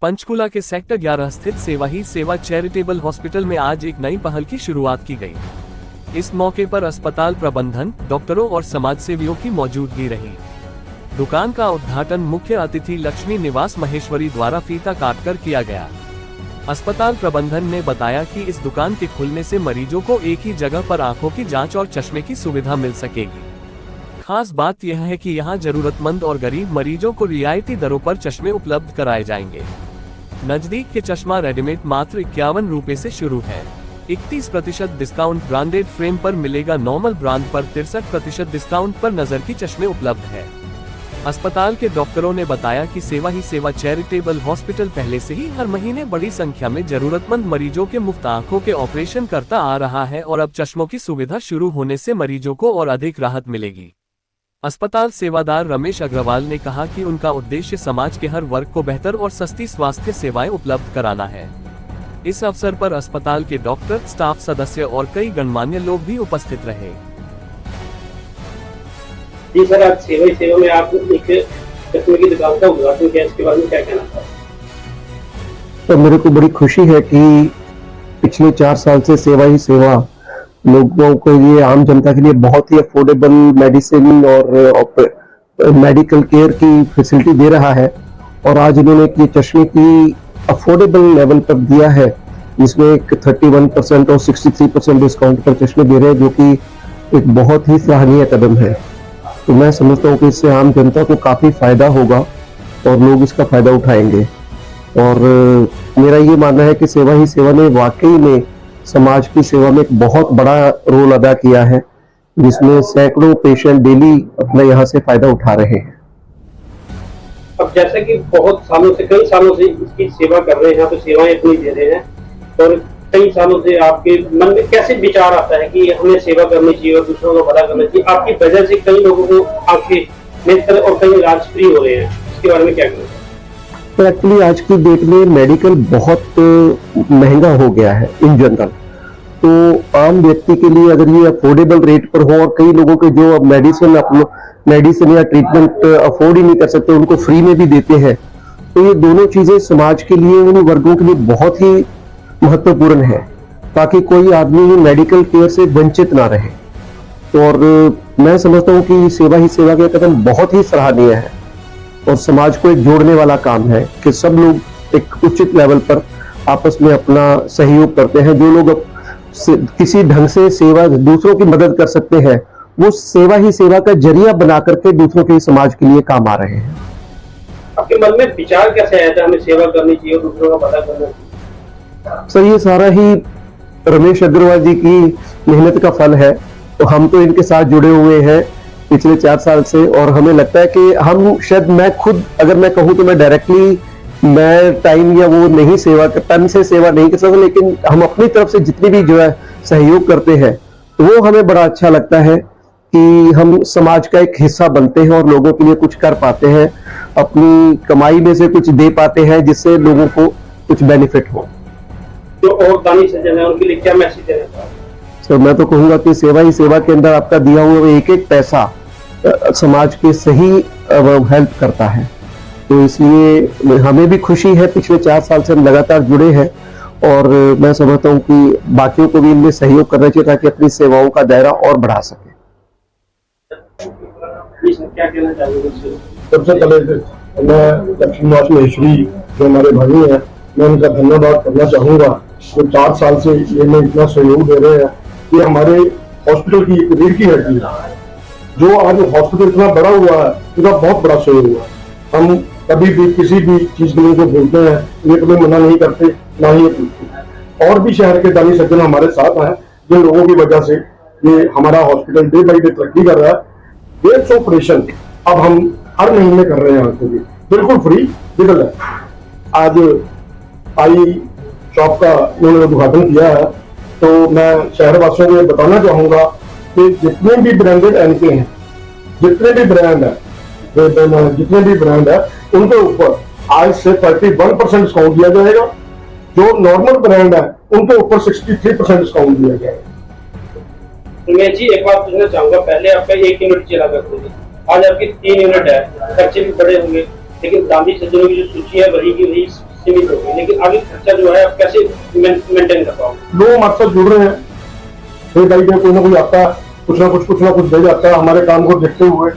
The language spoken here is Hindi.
पंचकुला के सेक्टर 11 स्थित सेवा ही सेवा चैरिटेबल हॉस्पिटल में आज एक नई पहल की शुरुआत की गई। इस मौके पर अस्पताल प्रबंधन, डॉक्टरों और समाजसेवियों की मौजूदगी रही। दुकान का उद्घाटन मुख्य अतिथि लक्ष्मी निवास महेश्वरी द्वारा फीता काटकर किया गया। अस्पताल प्रबंधन ने बताया कि इस दुकान के खुलने से मरीजों को एक ही जगह पर आंखों की जांच और चश्मे की सुविधा मिल सकेगी। खास बात यह है कि यहां जरूरतमंद और गरीब मरीजों को रियायती दरों पर चश्मे उपलब्ध कराए जाएंगे। नजदीक के चश्मा रेडीमेड मात्र 51 रुपए से शुरू है। 31% डिस्काउंट ब्रांडेड फ्रेम पर मिलेगा। नॉर्मल ब्रांड पर 63% डिस्काउंट पर नजर की चश्मे उपलब्ध है। अस्पताल के डॉक्टरों ने बताया कि सेवा ही सेवा चैरिटेबल हॉस्पिटल पहले से ही हर महीने बड़ी संख्या में जरूरतमंद मरीजों के मुफ्त आंखों के ऑपरेशन करता आ रहा है और अब चश्मों की सुविधा शुरू होने से मरीजों को और अधिक राहत मिलेगी। अस्पताल सेवादार रमेश अग्रवाल ने कहा कि उनका उद्देश्य समाज के हर वर्ग को बेहतर और सस्ती स्वास्थ्य सेवाएं उपलब्ध कराना है। इस अवसर पर अस्पताल के डॉक्टर, स्टाफ सदस्य और कई गणमान्य लोग भी उपस्थित रहे। जी सर, आज सेवा ही सेवा में आप एक चश्मे की दुकान का उद्घाटन किया, इसके बारे में क्या कहना चाहते? तो मेरे को बड़ी खुशी है कि पिछले 4 साल से सेवा ही सेवा लोगों को ये आम जनता के लिए बहुत ही अफोर्डेबल मेडिसिन और मेडिकल केयर की फैसिलिटी दे रहा है। और आज इन्होंने ये चश्मे की अफोर्डेबल लेवल पर दिया है, जिसमें एक 31% और 63% डिस्काउंट पर चश्मे दे रहे हैं, जो कि एक बहुत ही सराहनीय कदम है। तो मैं समझता हूँ कि इससे आम जनता को काफी फायदा होगा और लोग इसका फायदा उठाएंगे। और मेरा ये मानना है कि सेवा ही सेवा ने वाकई में समाज की सेवा में एक बहुत बड़ा रोल अदा किया है, जिसमें सैकड़ों पेशेंट डेली अपना यहाँ से फायदा उठा रहे हैं। अब जैसा कि बहुत सालों से, कई सालों से इसकी सेवा कर रहे हैं, तो सेवाएं अपनी दे रहे हैं, और कई सालों से आपके मन में कैसे विचार आता है कि हमें सेवा करनी चाहिए और दूसरों को भला करना चाहिए? आपकी वजह से कई लोगों को आंखें, नेत्र और कई इलाज फ्री हो रहे हैं, इसके बारे में क्या कहना? तो एक्चुअली आज की डेट में मेडिकल बहुत महंगा हो गया है इन जनरल। तो आम व्यक्ति के लिए अगर ये अफोर्डेबल रेट पर हो, और कई लोगों के जो अब मेडिसिन या ट्रीटमेंट अफोर्ड ही नहीं कर सकते, उनको फ्री में भी देते हैं, तो ये दोनों चीजें समाज के लिए, उन वर्गों के लिए बहुत ही महत्वपूर्ण है, ताकि कोई आदमी मेडिकल केयर से वंचित ना रहे। और मैं समझता हूँ कि सेवा ही सेवा का कदम बहुत ही सराहनीय है और समाज को एक जोड़ने वाला काम है कि सब लोग एक उचित लेवल पर आपस में अपना सहयोग करते हैं। जो लोग किसी ढंग से सेवा, दूसरों की मदद कर सकते हैं, वो सेवा ही सेवा का जरिया बना करके दूसरों के समाज के लिए काम आ रहे हैं। आपके मन में विचार कैसे आया था हमें सेवा करनी चाहिए और दूसरों का भला करना चाहिए? सर, ये सारा ही रमेश अग्रवाल जी की मेहनत का फल है। तो हम तो इनके साथ जुड़े हुए हैं पिछले 4 साल से, और हमें लगता है कि हम शायद, मैं खुद अगर मैं कहूँ तो मैं डायरेक्टली टाइम या वो नहीं तन से सेवा नहीं कर सकता, लेकिन हम अपनी तरफ से जितनी भी जो है सहयोग करते हैं, वो हमें बड़ा अच्छा लगता है कि हम समाज का एक हिस्सा बनते हैं और लोगों के लिए कुछ कर पाते हैं, अपनी कमाई में से कुछ दे पाते हैं, जिससे लोगों को कुछ बेनिफिट हो। जो और दानी सज्जन है उनके लिए क्या मैसेज देना चाहते? सर, मैं तो कहूंगा कि सेवा ही सेवा के अंदर आपका दिया हुआ एक एक पैसा समाज के सही हेल्प करता है। तो इसलिए हमें भी खुशी है, पिछले 4 साल से हम लगातार जुड़े हैं, और मैं समझता हूं कि बाकियों को भी इनमें सहयोग करना चाहिए ताकि अपनी सेवाओं का दायरा और बढ़ा सके। क्या कहना चाहिए? सबसे पहले मैं लक्ष्मी निवास महेश्वरी जो हमारे भाई हैं, मैं उनका धन्यवाद करना चाहूँगा। जो 4 साल से ये में इतना सहयोग दे रहे हैं, ये हमारे हॉस्पिटल की एक रीढ़ की हड्डी है। जो आज हॉस्पिटल इतना बड़ा हुआ है, इसका बहुत बड़ा सहयोग हुआ। हम कभी भी किसी भी चीज के लिए जो बोलते हैं, ये कभी मना नहीं करते, ना ही ये पूछते। और भी शहर के दानी सज्जन हमारे साथ हैं, जिन लोगों की वजह से ये हमारा हॉस्पिटल डे बाई डे तरक्की कर रहा है। 150 ऑपरेशन अब हम हर महीने कर रहे हैं, आंखों की बिल्कुल फ्री बिल्कुल है। आज आई शॉप का उन्होंने उद्घाटन किया है, तो मैं शहरवासियों को बताना चाहूंगा कि जितने भी ब्रांडेड एनके हैं, जितने भी ब्रांड है, उनके ऊपर आज से 31% डिस्काउंट दिया जाएगा। जो नॉर्मल ब्रांड है उनके ऊपर 63% डिस्काउंट दिया जाएगा। मैं जी एक बात पूछना चाहूंगा, पहले आपका 1 यूनिट चला करते थे, आज आपकी 3 यूनिट है, खर्चे भी बड़े होंगे, लेकिन दानी सज्जनों की जो सूची है वही की वही सीमित होगी, लेकिन आगे खर्चा जो है आप कैसे मेंटेन कर पाओगे? लोग हमारे साथ जुड़ रहे हैं, डे बाई डे कोई ना कोई आता है, कुछ ना कुछ दे जाता है हमारे काम को देखते हुए।